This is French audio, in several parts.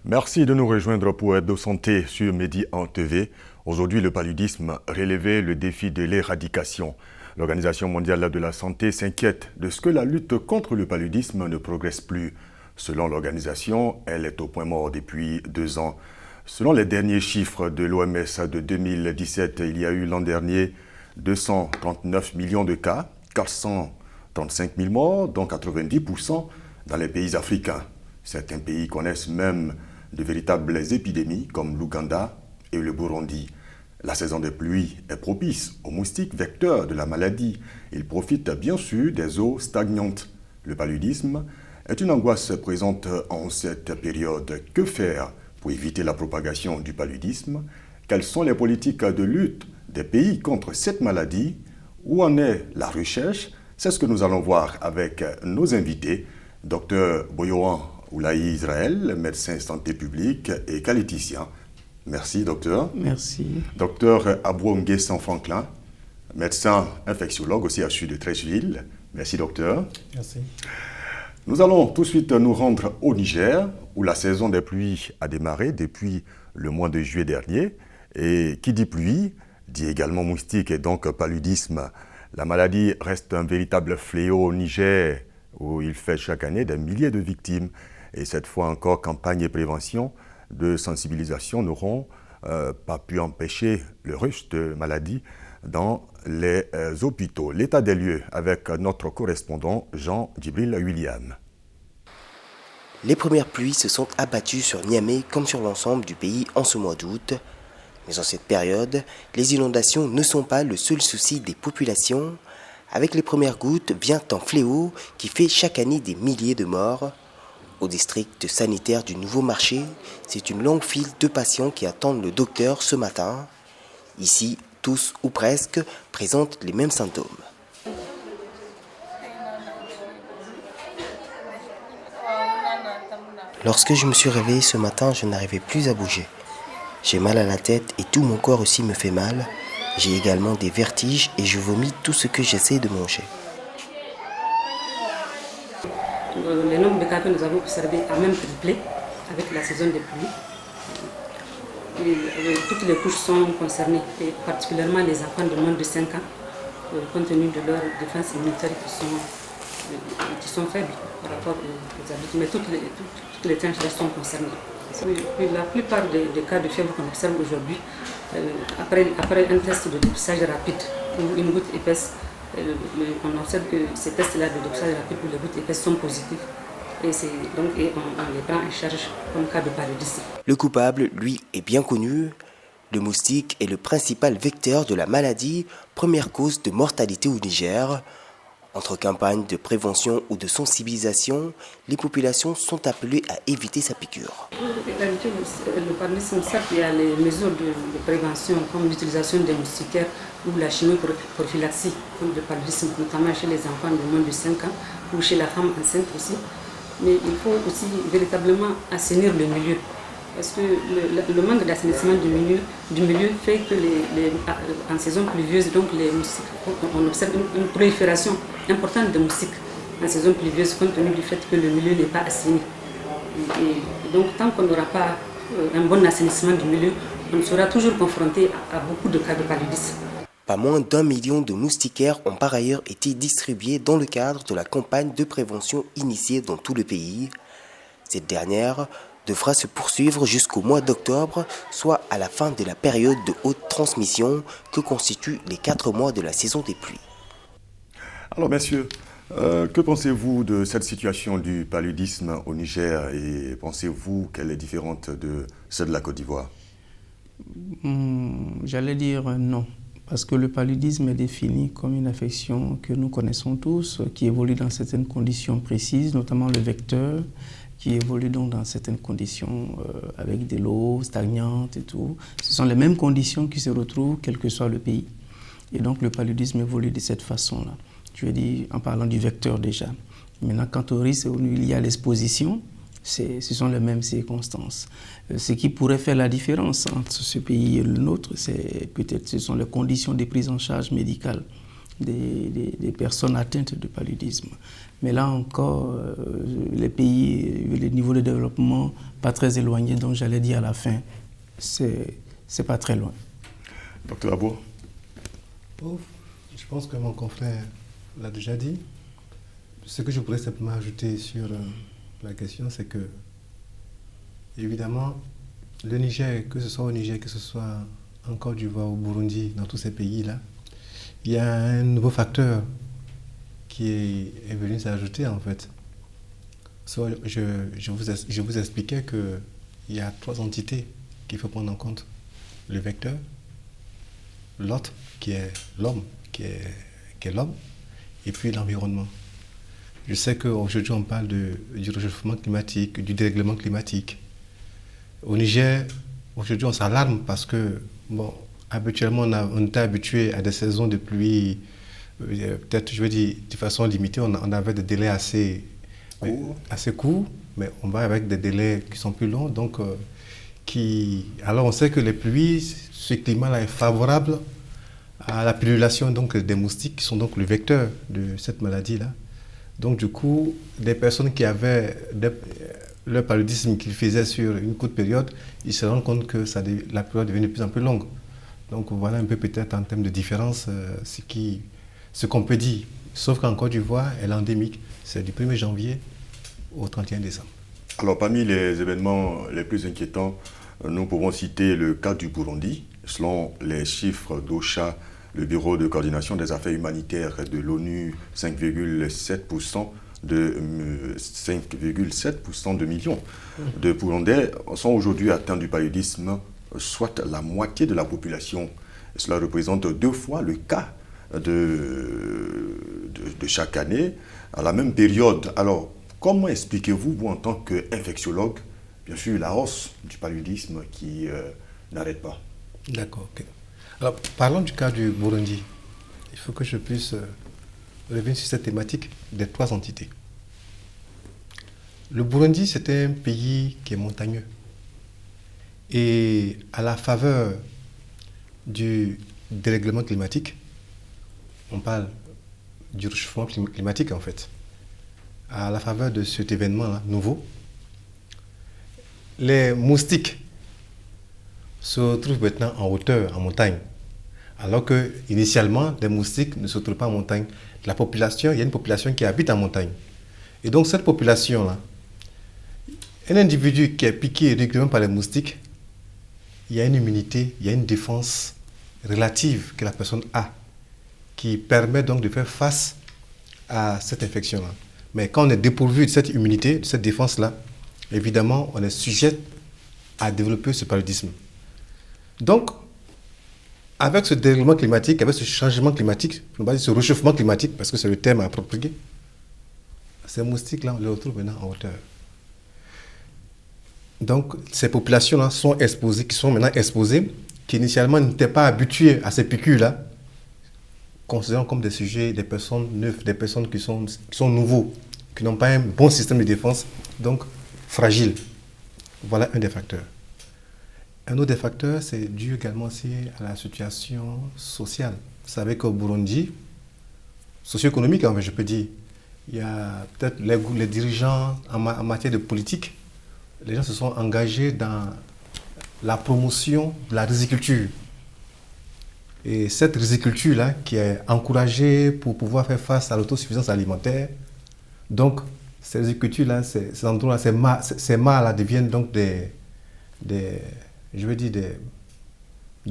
Merci de nous rejoindre pour Hebdo Santé sur Medi en TV. Aujourd'hui, le paludisme relevait le défi de l'éradication. L'Organisation mondiale de la santé s'inquiète de ce que la lutte contre le paludisme ne progresse plus. Selon l'organisation, elle est au point mort depuis 2 ans. Selon les derniers chiffres de l'OMS de 2017, il y a eu l'an dernier 239 millions de cas, 435 000 morts, dont 90% dans les pays africains. Certains pays connaissent même de véritables épidémies comme l'Ouganda et le Burundi. La saison des pluies est propice aux moustiques vecteurs de la maladie. Ils profitent bien sûr des eaux stagnantes. Le paludisme est une angoisse présente en cette période. Que faire pour éviter la propagation du paludisme? Quelles sont les politiques de lutte des pays contre cette maladie? Où en est la recherche? C'est ce que nous allons voir avec nos invités. Dr Boyohan Oulaï Israël, médecin santé publique et qualiticien. Merci, docteur. Merci. Docteur Abouongue San-Franklin, médecin infectiologue au CHU de Treichville. Merci, docteur. Merci. Nous allons tout de suite nous rendre au Niger, où la saison des pluies a démarré depuis le mois de juillet dernier. Et qui dit pluie, dit également moustique et donc paludisme. La maladie reste un véritable fléau au Niger, où il fait chaque année des milliers de victimes. Et cette fois encore, campagne et prévention de sensibilisation n'auront pas pu empêcher le rush de maladie dans les hôpitaux. L'état des lieux avec notre correspondant Jean-Djibril William. Les premières pluies se sont abattues sur Niamey comme sur l'ensemble du pays en ce mois d'août. Mais en cette période, les inondations ne sont pas le seul souci des populations. Avec les premières gouttes vient un fléau qui fait chaque année des milliers de morts. Au district sanitaire du Nouveau Marché, c'est une longue file de patients qui attendent le docteur ce matin. Ici, tous ou presque présentent les mêmes symptômes. Lorsque je me suis réveillé ce matin, je n'arrivais plus à bouger. J'ai mal à la tête et tout mon corps aussi me fait mal. J'ai également des vertiges et je vomis tout ce que j'essaie de manger. Le nombre de cas que nous avons observés a même triplé avec la saison des pluies. Toutes les couches sont concernées, et particulièrement les enfants de moins de 5 ans, compte tenu de leur défense immunitaire qui sont faibles par rapport aux adultes. Mais toutes les tranches sont concernées. La plupart des cas de fièvre qu'on observe aujourd'hui, après un test de dépistage rapide ou une goutte épaisse, on observe que ces tests-là de dépistage rapide ou les gouttes épaisses sont positifs. Et on les prend en charge comme cas de paludisme. Le coupable, lui, est bien connu. Le moustique est le principal vecteur de la maladie, première cause de mortalité au Niger. Entre campagnes de prévention ou de sensibilisation, les populations sont appelées à éviter sa piqûre. D'habitude, le paludisme, certes, il y a les mesures de prévention comme l'utilisation des moustiquaires ou la chimioprophylaxie comme le paludisme, notamment chez les enfants de moins de 5 ans ou chez la femme enceinte aussi. Mais il faut aussi véritablement assainir le milieu. Parce que le manque d'assainissement du milieu fait que en saison pluvieuse, donc les moustiques, on observe une prolifération importante de moustiques en saison pluvieuse compte tenu du fait que le milieu n'est pas assaini. Et donc tant qu'on n'aura pas un bon assainissement du milieu, on sera toujours confronté à beaucoup de cas de paludisme. Pas moins d'1 million de moustiquaires ont par ailleurs été distribués dans le cadre de la campagne de prévention initiée dans tout le pays. Cette dernière devra se poursuivre jusqu'au mois d'octobre, soit à la fin de la période de haute transmission que constituent les 4 mois de la saison des pluies. Alors messieurs, que pensez-vous de cette situation du paludisme au Niger et pensez-vous qu'elle est différente de celle de la Côte d'Ivoire? J'allais dire non, parce que le paludisme est défini comme une affection que nous connaissons tous, qui évolue dans certaines conditions précises, notamment le vecteur, qui évolue donc dans certaines conditions avec de l'eau stagnante et tout. Ce sont les mêmes conditions qui se retrouvent quel que soit le pays. Et donc le paludisme évolue de cette façon-là. Tu as dit en parlant du vecteur déjà. Maintenant, quant au risque où il y a l'exposition, ce sont les mêmes circonstances. Ce qui pourrait faire la différence entre ce pays et le nôtre, c'est peut-être ce sont les conditions de prise en charge médicale des personnes atteintes de paludisme. Mais là encore, les pays, le niveau de développement pas très éloigné, donc j'allais dire à la fin, c'est pas très loin. Docteur Abour? Je pense que mon confrère l'a déjà dit. Ce que je pourrais simplement ajouter sur la question, c'est que, évidemment, le Niger, que ce soit au Niger, que ce soit en Côte d'Ivoire, au Burundi, dans tous ces pays-là, il y a un nouveau facteur qui est venu s'ajouter en fait. Je vous expliquais qu'il y a 3 entités qu'il faut prendre en compte. Le vecteur, l'autre qui est l'homme, qui est l'homme, et puis l'environnement. Je sais qu'aujourd'hui on parle du réchauffement climatique, du dérèglement climatique. Au Niger, aujourd'hui on s'alarme parce que, bon, habituellement on était habitué à des saisons de pluie, peut-être je veux dire de façon limitée, on avait des délais assez courts, mais on va avec des délais qui sont plus longs, donc alors on sait que les pluies, ce climat-là est favorable à la pullulation donc, des moustiques qui sont donc le vecteur de cette maladie-là. Donc du coup, des personnes qui avaient leur paludisme qu'ils faisaient sur une courte période, ils se rendent compte que la période devient de plus en plus longue. Donc voilà un peu peut-être en termes de différence ce qu'on peut dire. Sauf qu'en Côte d'Ivoire, elle est endémique. C'est du 1er janvier au 31 décembre. Alors parmi les événements les plus inquiétants, nous pouvons citer le cas du Burundi. Selon les chiffres d'OCHA, le Bureau de coordination des affaires humanitaires de l'ONU, 5,7% de millions de Burundais sont aujourd'hui atteints du paludisme, soit la moitié de la population. Cela représente 2 fois le cas de chaque année à la même période. Alors, comment expliquez-vous, vous, en tant qu'infectiologue, bien sûr, la hausse du paludisme qui n'arrête pas? D'accord, ok. Alors, parlons du cas du Burundi. Il faut que je puisse revenir sur cette thématique des 3 entités. Le Burundi, c'est un pays qui est montagneux. Et à la faveur du dérèglement climatique, on parle du réchauffement climatique en fait, à la faveur de cet événement nouveau, les moustiques se trouvent maintenant en hauteur, en montagne. Alors que initialement, les moustiques ne se trouvent pas en montagne. Il y a une population qui habite en montagne. Et donc cette population-là, un individu qui est piqué régulièrement par les moustiques, il y a une immunité, il y a une défense relative que la personne a, qui permet donc de faire face à cette infection-là. Mais quand on est dépourvu de cette immunité, de cette défense-là, évidemment, on est sujet à développer ce paludisme. Donc, avec ce dérèglement climatique, avec ce changement climatique, ce réchauffement climatique, parce que c'est le terme approprié, ces moustiques-là, on les retrouve maintenant en hauteur. Donc, ces populations-là sont maintenant exposées, qui initialement n'étaient pas habituées à ces piqûres-là, considérant comme des sujets, des personnes neuves, des personnes qui sont nouveaux, qui n'ont pas un bon système de défense, donc fragiles. Voilà un des facteurs. Un autre des facteurs, c'est dû également aussi à la situation sociale. Vous savez qu'au Burundi, socio-économique, en fait, je peux dire, il y a peut-être les dirigeants en matière de politique, les gens se sont engagés dans la promotion de la riziculture. Et cette riziculture-là, qui est encouragée pour pouvoir faire face à l'autosuffisance alimentaire, donc ces rizicultures-là, ces endroits-là, ces mares-là deviennent donc des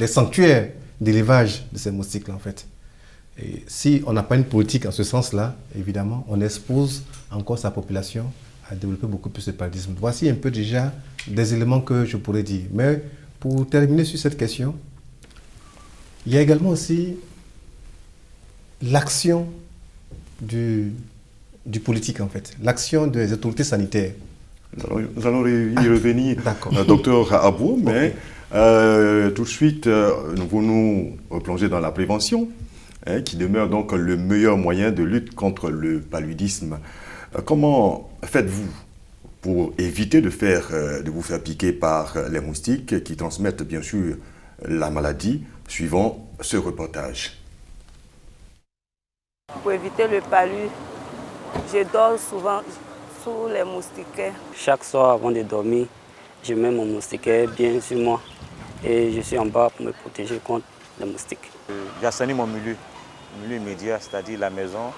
sanctuaires d'élevage de ces moustiques-là, en fait. Et si on n'a pas une politique en ce sens-là, évidemment, on expose encore sa population à développer beaucoup plus de paludisme. Voici un peu déjà des éléments que je pourrais dire. Mais pour terminer sur cette question, il y a également aussi l'action du politique, en fait, l'action des autorités sanitaires. Nous allons y revenir, docteur Abour, mais tout de suite, nous voulons nous replonger dans la prévention, qui demeure donc le meilleur moyen de lutte contre le paludisme. Comment faites-vous pour éviter de vous faire piquer par les moustiques qui transmettent bien sûr la maladie, suivant ce reportage? Pour éviter le palu, je dors souvent sous les moustiquaires. Chaque soir avant de dormir, je mets mon moustiquaire bien sur moi et je suis en bas pour me protéger contre les moustiques. J'assanis mon milieu immédiat, c'est-à-dire la maison,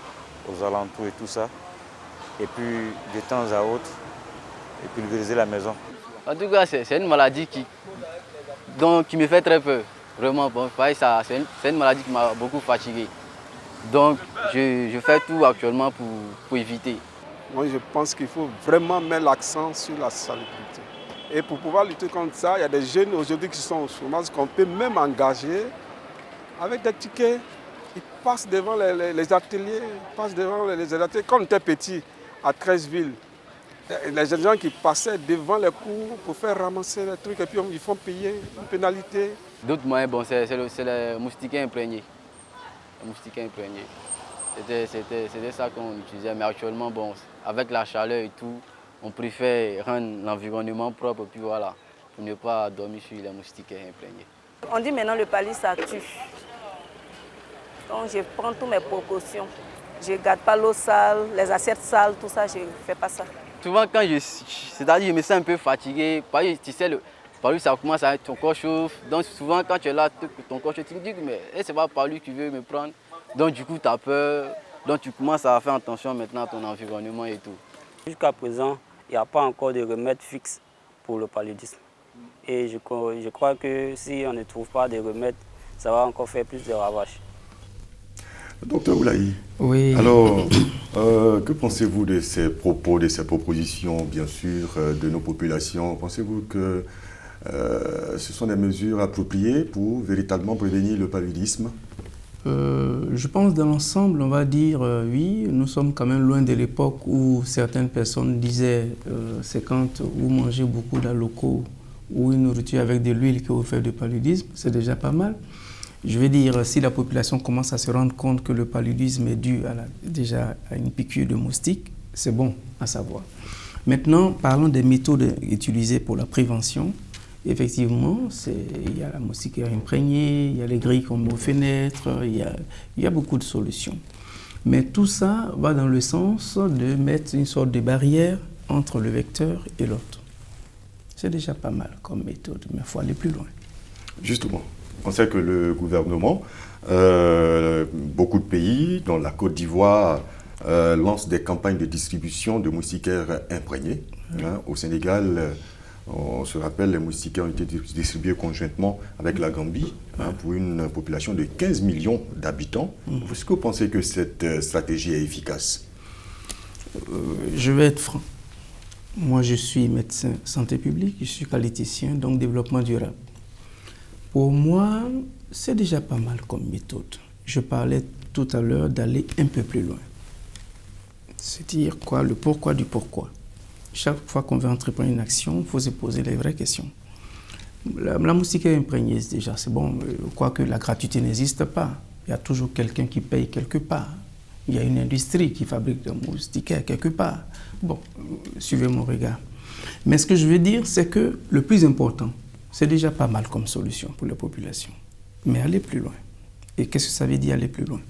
aux alentours et tout ça. Et puis de temps à autre, et pulvériser la maison. En tout cas, c'est une maladie qui me fait très peur. Vraiment, bon, c'est une maladie qui m'a beaucoup fatigué. Donc, je fais tout actuellement pour éviter. Moi, je pense qu'il faut vraiment mettre l'accent sur la salubrité. Et pour pouvoir lutter contre ça, il y a des jeunes aujourd'hui qui sont au chômage qu'on peut même engager avec des tickets. Ils passent devant les ateliers, Quand on était petit, à 13 villes, les gens qui passaient devant les cours pour faire ramasser les trucs et puis ils font payer une pénalité. D'autres moyens, bon, c'est les moustiquaires imprégnés. C'était ça qu'on utilisait, mais actuellement, bon, avec la chaleur et tout, on préfère rendre l'environnement propre, puis voilà, pour ne pas dormir sur les moustiquaires imprégnés. On dit maintenant le palu, ça tue. Donc je prends toutes mes précautions. Je ne garde pas l'eau sale, les assiettes sales, tout ça, je ne fais pas ça. Souvent, quand je me sens un peu fatigué, tu sais, le palu, ça commence à être, ton corps chauffe. Donc souvent, quand tu es là, ton corps chauffe, tu te dis, mais c'est pas palu qui veut me prendre. Donc du coup, tu as peur. Donc tu commences à faire attention maintenant à ton environnement et tout. Jusqu'à présent, il n'y a pas encore de remède fixe pour le paludisme. Et je crois que si on ne trouve pas de remède, ça va encore faire plus de ravages. Docteur Oulaï, Oui. Alors, que pensez-vous de ces propos, de ces propositions, bien sûr, de nos populations? Pensez-vous que ce sont des mesures appropriées pour véritablement prévenir le paludisme? Je pense dans l'ensemble, on va dire oui, nous sommes quand même loin de l'époque où certaines personnes disaient c'est quand vous mangez beaucoup de locaux ou une nourriture avec de l'huile que vous faites du paludisme, c'est déjà pas mal. Je veux dire, si la population commence à se rendre compte que le paludisme est dû déjà à une piqûre de moustique, c'est bon à savoir. Maintenant, parlons des méthodes utilisées pour la prévention. Effectivement, il y a la moustiquaire imprégnée, il y a les grilles qu'on met aux fenêtres, il y a beaucoup de solutions. Mais tout ça va dans le sens de mettre une sorte de barrière entre le vecteur et l'autre. C'est déjà pas mal comme méthode, mais il faut aller plus loin. Justement, on sait que le gouvernement, beaucoup de pays, dont la Côte d'Ivoire, lancent des campagnes de distribution de moustiquaires imprégnés. Au Sénégal, on se rappelle, les moustiquaires ont été distribués conjointement avec la Gambie pour une population de 15 millions d'habitants. Est-ce que vous pensez que cette stratégie est efficace? Je vais être franc. Moi, je suis médecin santé publique, je suis qualiticien, donc développement durable. Pour moi, c'est déjà pas mal comme méthode. Je parlais tout à l'heure d'aller un peu plus loin. C'est-à-dire quoi? Le pourquoi du pourquoi. Chaque fois qu'on veut entreprendre une action, il faut se poser les vraies questions. La moustiquaire imprégnée, déjà, c'est bon, quoique la gratuité n'existe pas. Il y a toujours quelqu'un qui paye quelque part. Il y a une industrie qui fabrique des moustiquaires quelque part. Bon, suivez mon regard. Mais ce que je veux dire, c'est que le plus important, c'est déjà pas mal comme solution pour la population. Mais aller plus loin. Et qu'est-ce que ça veut dire aller plus loin?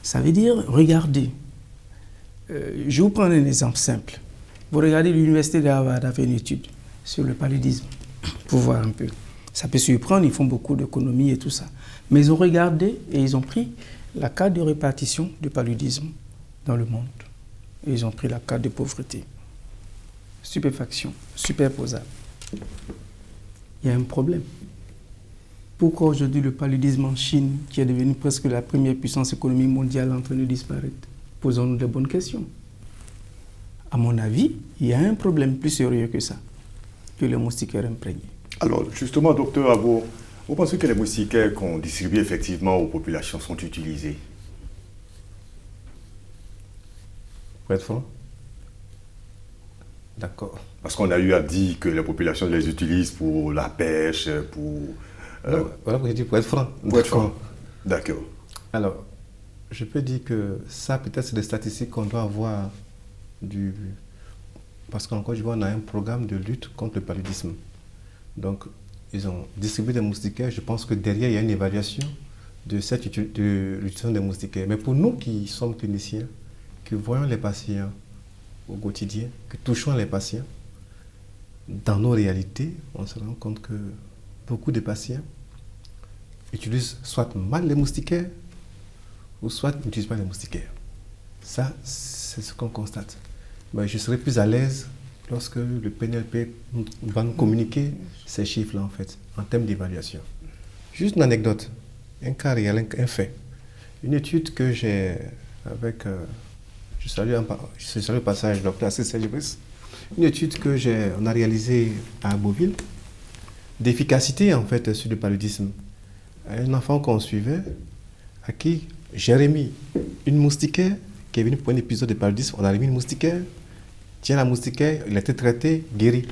Ça veut dire, regardez. Je vais vous prendre un exemple simple. Vous regardez l'université d'Harvard a fait une étude sur le paludisme pour voir un peu. Ça peut surprendre, ils font beaucoup d'économies et tout ça. Mais ils ont regardé et ils ont pris la carte de répartition du paludisme dans le monde. Et ils ont pris la carte de pauvreté. Stupéfaction, superposable. Il y a un problème. Pourquoi aujourd'hui le paludisme en Chine, qui est devenu presque la première puissance économique mondiale, est en train de disparaître? Posons-nous de bonnes questions. À mon avis, il y a un problème plus sérieux que ça, que les moustiquaires imprégnés. Alors, justement, docteur Abo, vous pensez que les moustiquaires qu'on distribue effectivement aux populations sont utilisés? Pour être franc? D'accord. Parce qu'on a eu à dire que les populations les utilisent pour la pêche, pour... Voilà, vous dit pour être franc. Pour être franc. D'accord. Alors, je peux dire que ça, peut-être, c'est des statistiques qu'on doit avoir parce qu'en Côte d'Ivoire, on a un programme de lutte contre le paludisme. Donc, ils ont distribué des moustiquaires. Je pense que derrière, il y a une évaluation de l'utilisation des moustiquaires. Mais pour nous qui sommes cliniciens, qui voyons les patients au quotidien, qui touchons les patients, dans nos réalités, on se rend compte que beaucoup de patients utilisent soit mal les moustiquaires, ou soit n'utilisent pas les moustiquaires. Ça, c'est ce qu'on constate. Mais je serai plus à l'aise lorsque le PNLP va nous communiquer ces chiffres-là, en fait, en termes d'évaluation. Juste une anecdote, un cas réel, un fait. Une étude que j'ai avec, je salue au passage le docteur Assis Sergibris, une étude que on a réalisée à Beauville, d'efficacité, en fait, sur le paludisme. Un enfant qu'on suivait, à qui j'ai remis une moustiquaire, qui est venu pour un épisode de paludisme, on a remis une moustiquaire, tiens la moustiquaire, il a été traité, guéri.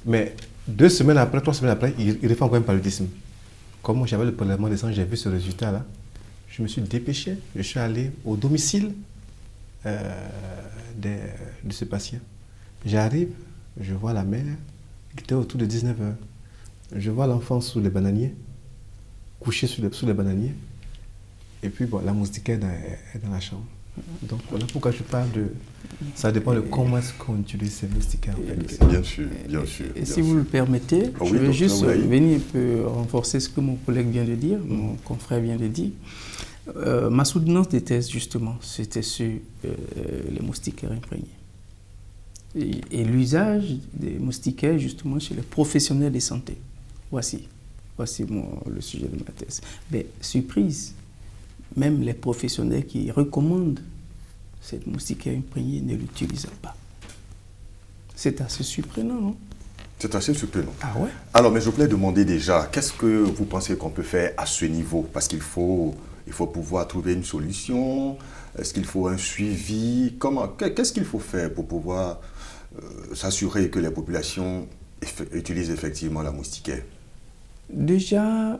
Mais 2 semaines après, 3 semaines après, il refait encore un paludisme. Comme j'avais le prélèvement de sang, j'ai vu ce résultat-là. Je me suis dépêché, je suis allé au domicile de ce patient. J'arrive, je vois la mère, qui était autour de 19h. Je vois l'enfant sous les bananiers, couché sous les bananiers. Et puis, bon, la moustiquaire est dans la chambre. Donc, voilà pourquoi je parle de... Ça dépend de comment est-ce qu'on utilise ces moustiquaires. Bien sûr, bien sûr. Et si vous le permettez, je vais juste venir un peu renforcer ce que mon collègue vient de dire, mon confrère vient de dire. Ma soutenance de thèse, justement, c'était sur les moustiquaires imprégnés. Et l'usage des moustiquaires, justement, chez les professionnels de santé. Voici le sujet de ma thèse. Mais surprise, même les professionnels qui recommandent cette moustiquaire imprégnée ne l'utilisent pas. C'est assez surprenant, non? C'est assez surprenant. Ah ouais? Alors, mais je voulais demander déjà, qu'est-ce que vous pensez qu'on peut faire à ce niveau? Parce qu'il faut pouvoir trouver une solution. Est-ce qu'il faut un suivi? Qu'est-ce qu'il faut faire pour pouvoir s'assurer que les populations utilisent effectivement la moustiquaire? Déjà,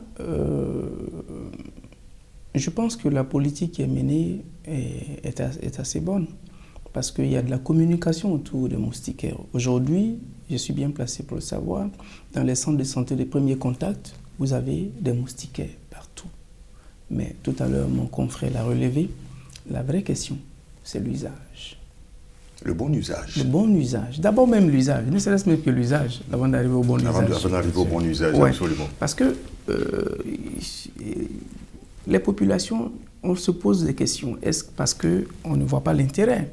je pense que la politique qui est menée est assez bonne parce qu'il y a de la communication autour des moustiquaires. Aujourd'hui, je suis bien placé pour le savoir, dans les centres de santé de premier contact, vous avez des moustiquaires partout. Mais tout à l'heure, mon confrère l'a relevé, la vraie question, c'est l'usage. Le bon usage. Le bon usage. D'abord même l'usage, ne serait-ce même que l'usage, avant d'arriver au bon usage. Avant d'arriver au bon usage, ouais. Absolument. Parce que les populations, on se pose des questions. Est-ce parce qu'on ne voit pas l'intérêt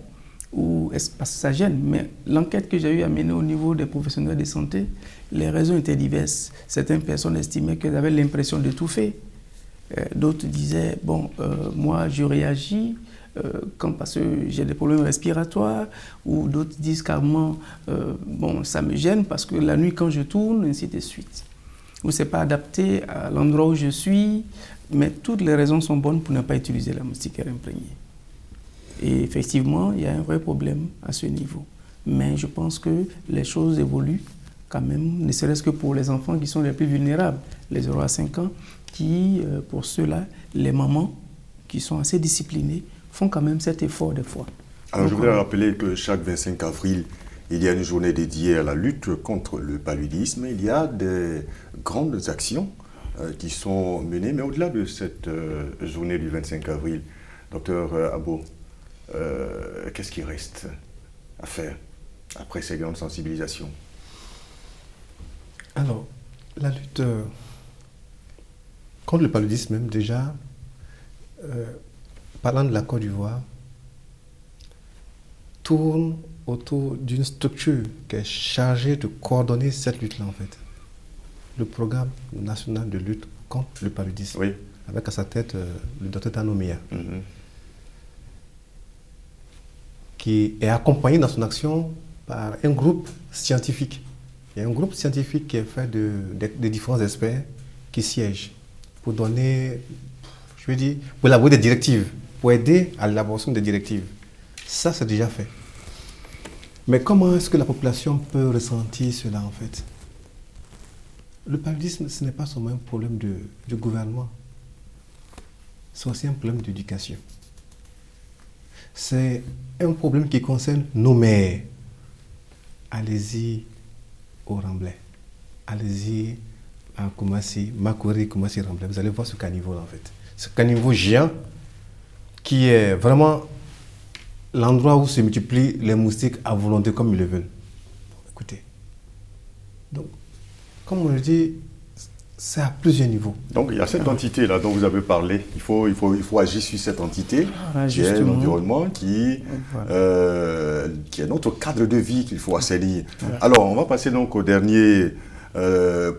ou est-ce parce que ça gêne? Mais l'enquête que j'ai eu à mener au niveau des professionnels de santé, les raisons étaient diverses. Certaines personnes estimaient qu'elles avaient l'impression d'étouffer. D'autres disaient, moi je réagis parce que j'ai des problèmes respiratoires, ou d'autres disent carrément, ça me gêne parce que la nuit quand je tourne, ainsi de suite. Ou c'est pas adapté à l'endroit où je suis, mais toutes les raisons sont bonnes pour ne pas utiliser la moustiquaire imprégnée. Et effectivement, il y a un vrai problème à ce niveau. Mais je pense que les choses évoluent quand même, ne serait-ce que pour les enfants qui sont les plus vulnérables, les 0 à 5 ans, qui, pour ceux-là, les mamans qui sont assez disciplinées, font quand même cet effort des fois. Alors, je voudrais rappeler que chaque 25 avril, il y a une journée dédiée à la lutte contre le paludisme. Il y a des grandes actions qui sont menées, mais au-delà de cette journée du 25 avril, docteur Abo, qu'est-ce qui reste à faire après ces grandes sensibilisations? Alors, la lutte contre le paludisme, même déjà, parlant de la Côte d'Ivoire, tourne autour d'une structure qui est chargée de coordonner cette lutte-là, en fait. Le programme national de lutte contre le paludisme, oui, avec à sa tête le docteur Tanomia, qui est accompagné dans son action par un groupe scientifique. Il y a un groupe scientifique qui est fait de différents experts qui siègent pour donner, pour élaborer des directives, pour aider à l'élaboration des directives. Ça, c'est déjà fait. Mais comment est-ce que la population peut ressentir cela, en fait? Le paludisme, ce n'est pas seulement un problème du gouvernement. C'est aussi un problème d'éducation. C'est un problème qui concerne nos mères. Allez-y au Remblai. Allez-y à Koumassi, Makori, Koumassi, Remblai. Vous allez voir ce caniveau, en fait. C'est un caniveau géant qui est vraiment l'endroit où se multiplient les moustiques à volonté comme ils le veulent. Écoutez. Donc, comme on le dit, c'est à plusieurs niveaux. Donc il y a cette entité-là dont vous avez parlé. Il faut agir sur cette entité qui est l'environnement, qui est notre cadre de vie qu'il faut assainir. Alors, on va passer donc au dernier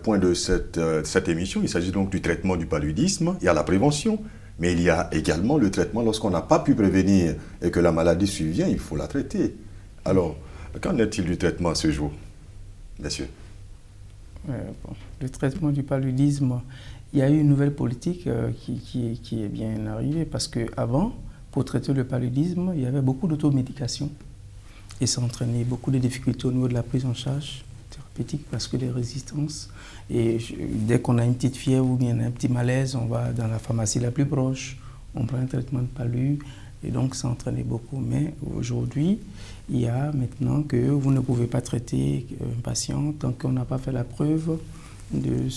point de cette émission. Il s'agit donc du traitement du paludisme. Il y a la prévention, mais il y a également le traitement. Lorsqu'on n'a pas pu prévenir et que la maladie survient, il faut la traiter. Alors, qu'en est-il du traitement à ce jour, messieurs? Le traitement du paludisme, il y a eu une nouvelle politique qui est bien arrivée parce qu'avant, pour traiter le paludisme, il y avait beaucoup d'automédication et ça entraînait beaucoup de difficultés au niveau de la prise en charge thérapeutique parce que les résistances, et dès qu'on a une petite fièvre ou bien un petit malaise, on va dans la pharmacie la plus proche, on prend un traitement de palu et donc ça entraînait beaucoup. Mais aujourd'hui, il y a maintenant que vous ne pouvez pas traiter un patient tant qu'on n'a pas fait la preuve du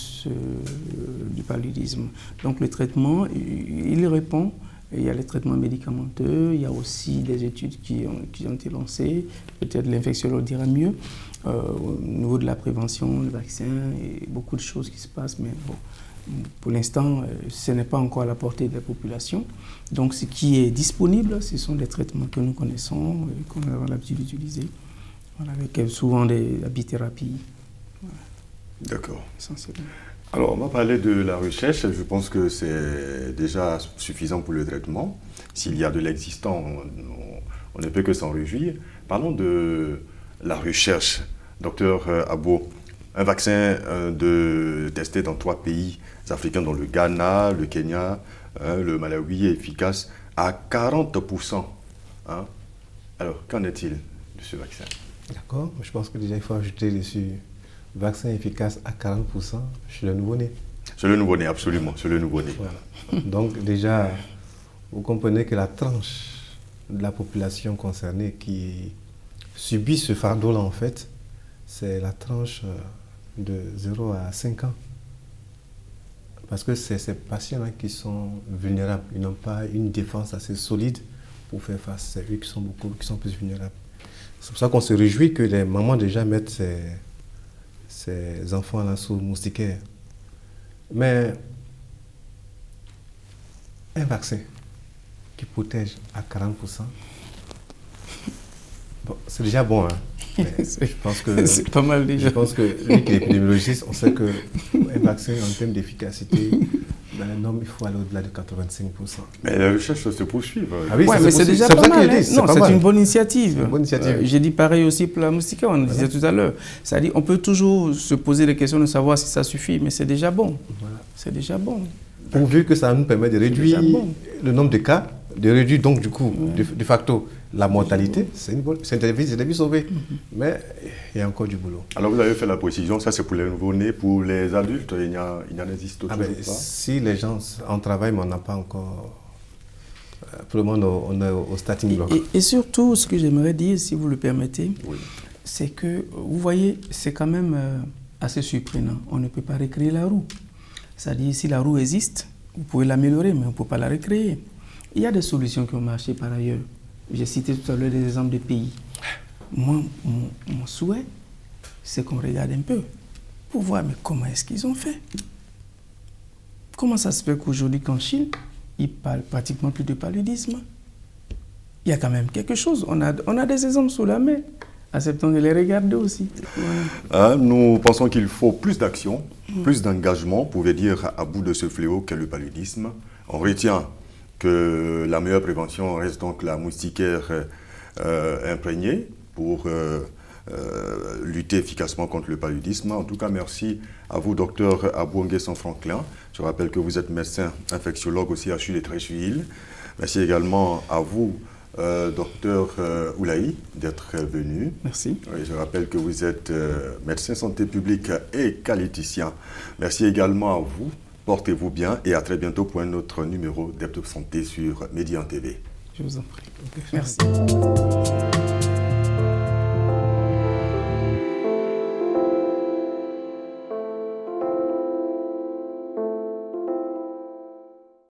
paludisme. Donc le traitement, il répond. Il y a les traitements médicamenteux, il y a aussi des études qui ont été lancées. Peut-être l'infectiologue dira mieux. Au niveau de la prévention, le vaccin, et beaucoup de choses qui se passent. Mais bon, pour l'instant, ce n'est pas encore à la portée de la population. Donc ce qui est disponible, ce sont des traitements que nous connaissons, qu'on a l'habitude d'utiliser, voilà, avec souvent des apithérapies. Voilà. D'accord. Essentiellement. Alors, on va parler de la recherche. Je pense que c'est déjà suffisant pour le traitement. S'il y a de l'existant, on ne peut que s'en réjouir. Parlons de la recherche. Docteur Abo, un vaccin testé dans 3 pays africains, dont le Ghana, le Kenya, le Malawi, est efficace à 40%. Hein? Alors, qu'en est-il de ce vaccin? D'accord. Je pense que déjà, il faut ajouter dessus vaccin efficace à 40% chez le nouveau-né. Chez le nouveau-né, absolument, chez le nouveau-né. Voilà. Donc déjà, vous comprenez que la tranche de la population concernée qui subit ce fardeau-là, en fait, c'est la tranche de 0 à 5 ans. Parce que c'est ces patients-là qui sont vulnérables. Ils n'ont pas une défense assez solide pour faire face. C'est eux qui sont plus vulnérables. C'est pour ça qu'on se réjouit que les mamans déjà mettent ces enfants-là sous moustiquaire. Mais un vaccin qui protège à 40%, bon, c'est déjà bon. Hein? Je pense que c'est pas mal déjà. Je pense que lui qui est épidémiologiste, on sait qu'un vaccin en termes d'efficacité, dans les normes, il faut aller au-delà de 85%. Mais la recherche se poursuit. Ah oui, mais c'est déjà pas mal. Non, c'est une bonne initiative. J'ai dit pareil aussi pour la moustiquaire, on le disait tout à l'heure. C'est-à-dire, on peut toujours se poser des questions de savoir si ça suffit, mais c'est déjà bon. Voilà. C'est déjà bon. Pourvu que ça nous permet de réduire le nombre de cas, de réduire donc du coup, de facto, la mortalité, c'est des vies sauvées. Mais il y a encore du boulot. Alors vous avez fait la précision, ça c'est pour les nouveau-nés, pour les adultes, il n'y en existe toujours pas. Si les gens en travaillent, mais on n'a pas encore... Pour le moment, on est au starting block. Et surtout, ce que j'aimerais dire, si vous le permettez, c'est que, vous voyez, c'est quand même assez surprenant. On ne peut pas recréer la roue. C'est-à-dire, si la roue existe, vous pouvez l'améliorer, mais on ne peut pas la recréer. Il y a des solutions qui ont marché par ailleurs. J'ai cité tout à l'heure des exemples de pays. Moi, mon souhait, c'est qu'on regarde un peu pour voir mais comment est-ce qu'ils ont fait. Comment ça se fait qu'aujourd'hui, qu'en Chine, ils parlent pratiquement plus de paludisme? Il y a quand même quelque chose. On a des exemples sous la main. Acceptons de les regarder aussi. Nous pensons qu'il faut plus d'action, plus d'engagement pour venir à bout de ce fléau qu'est le paludisme. On retient que la meilleure prévention reste donc la moustiquaire imprégnée pour lutter efficacement contre le paludisme. En tout cas, merci à vous, docteur Abou Nguessan Franklin. Je rappelle que vous êtes médecin infectiologue aussi à CHU de Treichville. Merci également à vous, docteur Oulaï, d'être venu. Merci. Oui, je rappelle que vous êtes médecin santé publique et qualiticien. Merci également à vous. Portez-vous bien et à très bientôt pour un autre numéro d'Hebdo Santé sur Média TV. Je vous en prie. Merci.